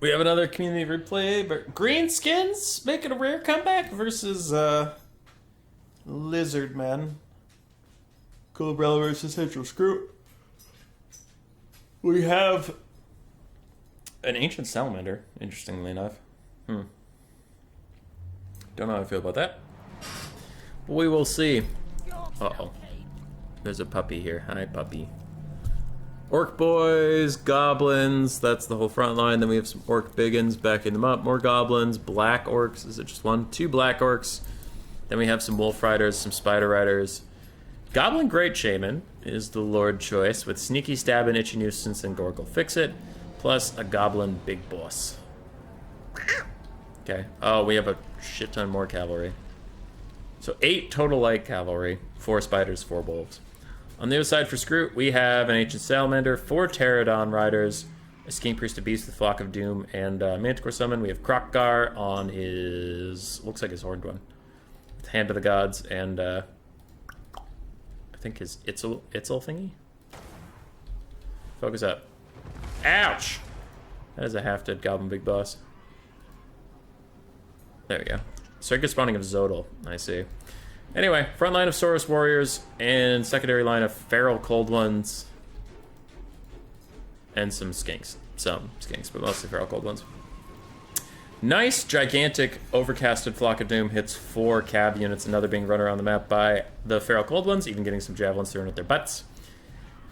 We have another community replay, but Greenskins making a rare comeback versus Lizard Man. Colobrella versus Central Screw. We have an ancient salamander, interestingly enough. Don't know how I feel about that. But we will see. Uh-oh. There's a puppy here. Hi, puppy. Orc boys, goblins, that's the whole front line. Then we have some orc biggins backing them up. More goblins, black orcs. Is it just one? Two black orcs. Then we have some wolf riders, some spider riders. Goblin Great Shaman is the Lord choice with Sneaky Stab and Itchy Nuisance and Gorgle Fix It, plus a Goblin Big Boss. Okay. Oh, we have a shit ton more cavalry. So 8 total light cavalry, 4 spiders, 4 wolves. On the other side for Scroot, we have an Ancient Salamander, 4 Pterodon Riders, a Skink Priest of Beast with Flock of Doom, and Manticore Summon. We have Krokgar on his... looks like his Horned one. With Hand of the Gods, and I think his Itzel thingy? Focus up. Ouch! That is a half-dead Goblin Big Boss. There we go. Circuit spawning of Zodal, I see. Anyway, front line of Saurus Warriors and secondary line of Feral Cold Ones. And some Skinks. Some Skinks, but mostly Feral Cold Ones. Nice, gigantic, overcasted Flock of Doom hits 4 cab units, another being run around the map by the Feral Cold Ones, even getting some Javelins thrown at their butts.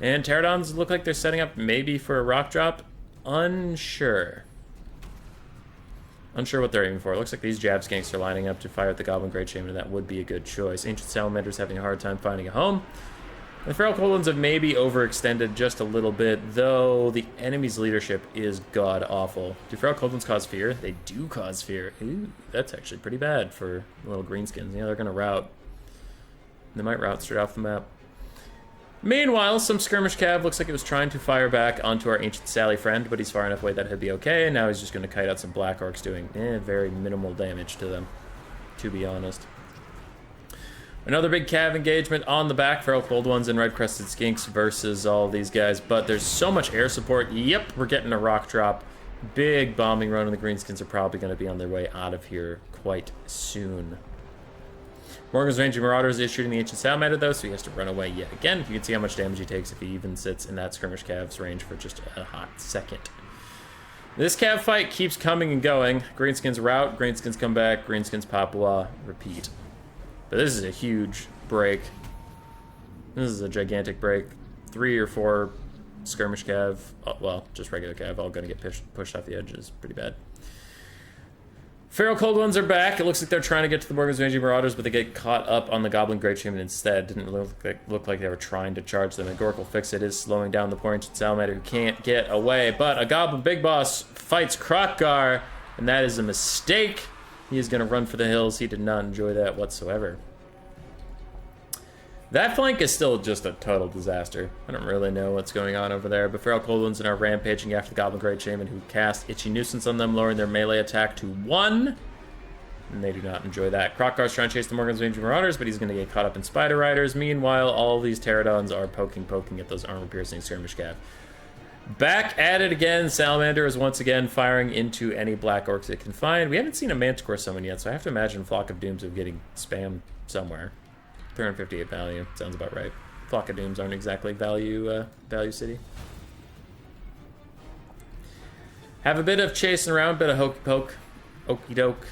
And Pterodons look like they're setting up maybe for a rock drop. Unsure. Unsure what they're aiming for. It looks like these Jab Skanks are lining up to fire at the Goblin Great Shaman, and that would be a good choice. Ancient Salamander's having a hard time finding a home. The Feral Cold Ones have maybe overextended just a little bit, though the enemy's leadership is god-awful. Do Feral Cold Ones cause fear? They do cause fear. Ooh, that's actually pretty bad for little greenskins. Yeah, they're going to rout. They might rout straight off the map. Meanwhile, some skirmish cav looks like it was trying to fire back onto our Ancient Sally friend, but he's far enough away that he'd be okay, and now he's just going to kite out some Black Orcs doing very minimal damage to them, to be honest. Another big cav engagement on the back, Feral Cold Ones and Red Crested Skinks versus all these guys, but there's so much air support. Yep, we're getting a rock drop. Big bombing run, and the Greenskins are probably going to be on their way out of here quite soon. Morgan's Ranging Marauders is shooting the Ancient Salamander, though, so he has to run away yet again. You can see how much damage he takes if he even sits in that skirmish cav's range for just a hot second. This cav fight keeps coming and going. Greenskins rout, Greenskins come back, Greenskins Papua, repeat. But this is a huge break. This is a gigantic break. 3 or 4 skirmish cav, well, just regular cav, all gonna get pushed off the edges. Pretty bad. Feral Cold Ones are back. It looks like they're trying to get to the Morgan's Ranging Marauders, but they get caught up on the Goblin Great Shaman instead. Didn't look like they were trying to charge them. And Gorkle Fix It is slowing down the poor Ancient Salamander who can't get away. But a Goblin Big Boss fights Krokgar, and that is a mistake. He is going to run for the hills. He did not enjoy that whatsoever. That flank is still just a total disaster. I don't really know what's going on over there, but Feral Cold Ones are rampaging after the Goblin Great Shaman, who cast Itchy Nuisance on them, lowering their melee attack to 1. And they do not enjoy that. Krokgar's trying to chase the Morgan's Ranging Marauders, but he's going to get caught up in Spider Riders. Meanwhile, all these Pterodons are poking at those armor-piercing skirmish cav. Back at it again. Salamander is once again firing into any Black Orcs it can find. We haven't seen a Manticore summon yet, so I have to imagine Flock of Dooms are getting spammed somewhere. 358 value. Sounds about right. Flock of Dooms aren't exactly value city. Have a bit of chasing around, bit of hokey poke. Okey doke.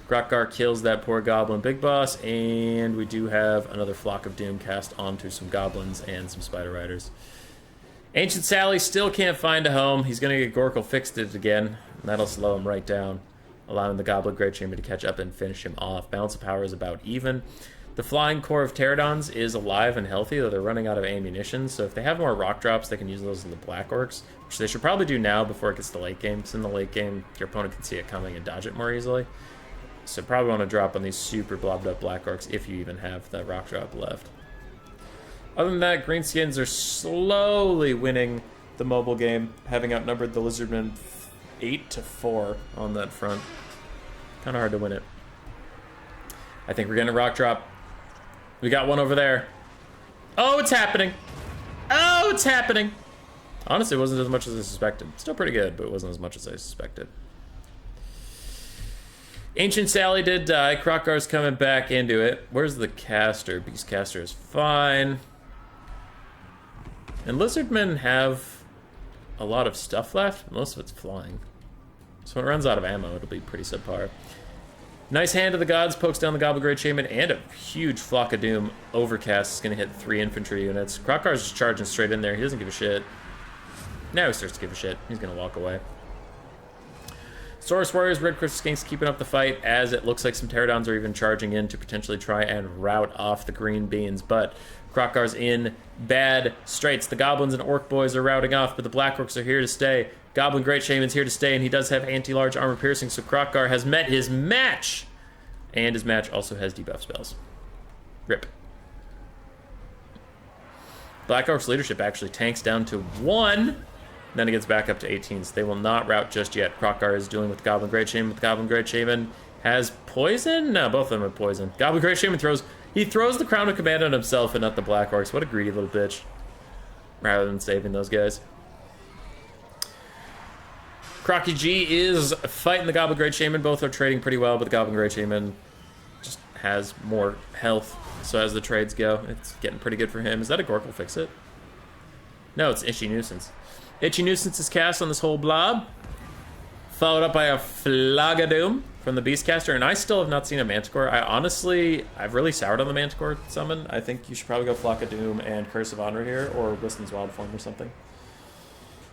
Krokgar kills that poor Goblin Big Boss, and we do have another Flock of Doom cast onto some Goblins and some Spider Riders. Ancient Sally still can't find a home. He's going to get Gorkle Fixed It again, and that'll slow him right down, allowing the Goblin Great Shaman to catch up and finish him off. Balance of power is about even. The flying core of Pterodons is alive and healthy, though they're running out of ammunition, so if they have more rock drops, they can use those in the Black Orcs, which they should probably do now before it gets to late game, because in the late game, your opponent can see it coming and dodge it more easily. So probably want to drop on these super blobbed up Black Orcs if you even have that rock drop left. Other than that, Greenskins are slowly winning the mobile game, having outnumbered the Lizardmen 8-4 on that front. Kind of hard to win it. I think we're getting a rock drop. We got one over there. Oh, it's happening. Oh, it's happening. Honestly, it wasn't as much as I suspected. Still pretty good, but it wasn't as much as I suspected. Ancient Sally did die. Krokgar's coming back into it. Where's the caster? Beastcaster is fine. And Lizardmen have a lot of stuff left. Most of it's flying. So when it runs out of ammo, it'll be pretty subpar. Nice Hand of the Gods pokes down the Goblin Great Shaman, and a huge Flock of Doom Overcast is going to hit 3 infantry units. Krokgar's just charging straight in there. He doesn't give a shit. Now he starts to give a shit. He's going to walk away. Saurus Warriors, Red Crystal Skinks keeping up the fight, as it looks like some Pterodons are even charging in to potentially try and rout off the green beans. But Krokgar's in bad straits. The Goblins and Orc Boys are routing off, but the Black Orcs are here to stay. Goblin Great Shaman's here to stay, and he does have anti-large armor piercing, so Krokgar has met his match. And his match also has debuff spells. Rip. Black Orcs leadership actually tanks down to 1. Then it gets back up to 18, so they will not rout just yet. Krokgar is dealing with the Goblin Great Shaman, but the Goblin Great Shaman has poison? No, both of them have poison. Goblin Great Shaman throws the Crown of Command on himself and not the Black Orcs. What a greedy little bitch. Rather than saving those guys. Crocky G is fighting the Goblin Great Shaman. Both are trading pretty well, but the Goblin Great Shaman just has more health. So as the trades go, it's getting pretty good for him. Is that a Gorkle Fix It? No, it's Itchy Nuisance. Itchy Nuisance is cast on this whole blob. Followed up by a Flagadoom from the Beastcaster. And I still have not seen a Manticore. I've really soured on the Manticore summon. I think you should probably go Flagadoom and Curse of Honor here, or Wiston's Wild Form or something.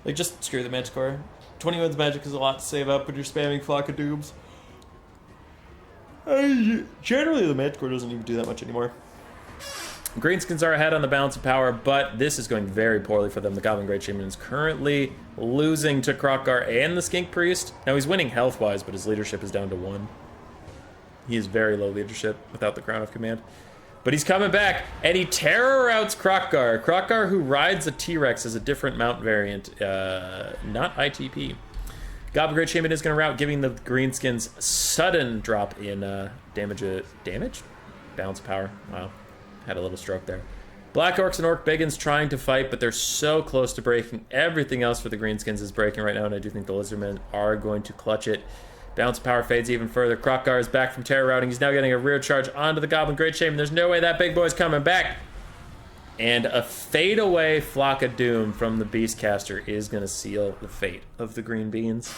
Like, just screw the Manticore. 20 Winds Magic is a lot to save up when you're spamming Flakadooms. Generally, the Manticore doesn't even do that much anymore. Greenskins are ahead on the balance of power, but this is going very poorly for them. The Goblin Great Shaman is currently losing to Krokgar and the Skink Priest. Now, he's winning health-wise, but his leadership is down to 1. He is very low leadership without the Crown of Command. But he's coming back, and he terror routs Krokgar. Krokgar, who rides a T-Rex, is a different mount variant, not ITP. Goblin Great Shaman is going to rout, giving the Greenskins sudden drop in damage? Balance power. Wow. Had a little stroke there. Black Orcs and Orc Biggins trying to fight, but they're so close to breaking. Everything else for the Greenskins is breaking right now, and I do think the Lizardmen are going to clutch it. Balance of power fades even further. Krokgar is back from terror routing. He's now getting a rear charge onto the Goblin Great Shaman. There's no way that big boy's coming back. And a fade-away Flock of Doom from the Beastcaster is going to seal the fate of the green beans.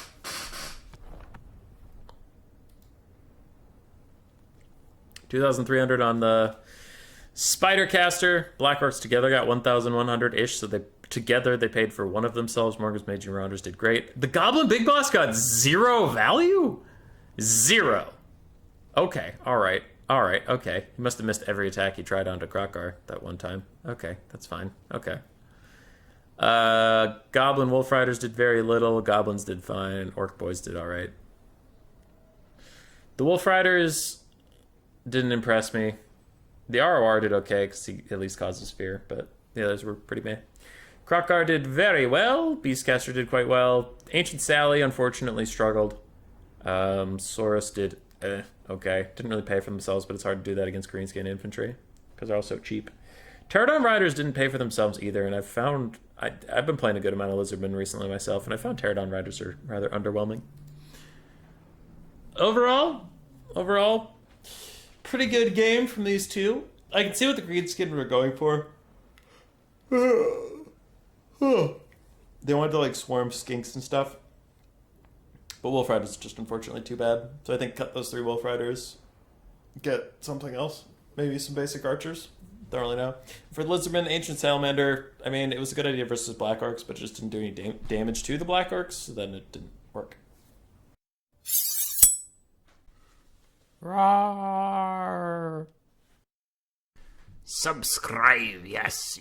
$2,300 on the Spidercaster. Black Orcs together got 1,100-ish, so they paid for one of themselves. Morgan's Major Rounders did great. The Goblin Big Boss got 0 value? 0. Okay, alright, okay. He must have missed every attack he tried onto Krokgar that one time. Okay, that's fine. Okay. Goblin Wolf Riders did very little. Goblins did fine. Orc Boys did alright. The Wolf Riders didn't impress me. The ROR did okay, because he at least causes fear, but the others were pretty meh. Krokgar did very well. Beastcaster did quite well. Ancient Sally, unfortunately, struggled. Saurus did okay. Didn't really pay for themselves, but it's hard to do that against Greenskin Infantry, because they're all so cheap. Pterodon Riders didn't pay for themselves either, and I've been playing a good amount of Lizardmen recently myself, and I found Pterodon Riders are rather underwhelming. Overall, pretty good game from these two. I can see what the Greenskin were going for. They wanted to like swarm skinks and stuff. But Wolf Riders is just unfortunately too bad. So I think cut those 3 Wolf Riders. Get something else. Maybe some basic archers. Don't really know. For Lizardman, Ancient Salamander, I mean, it was a good idea versus Black Orcs, but it just didn't do any damage to the Black Orcs, so then it didn't work. Rawr. Subscribe, yes.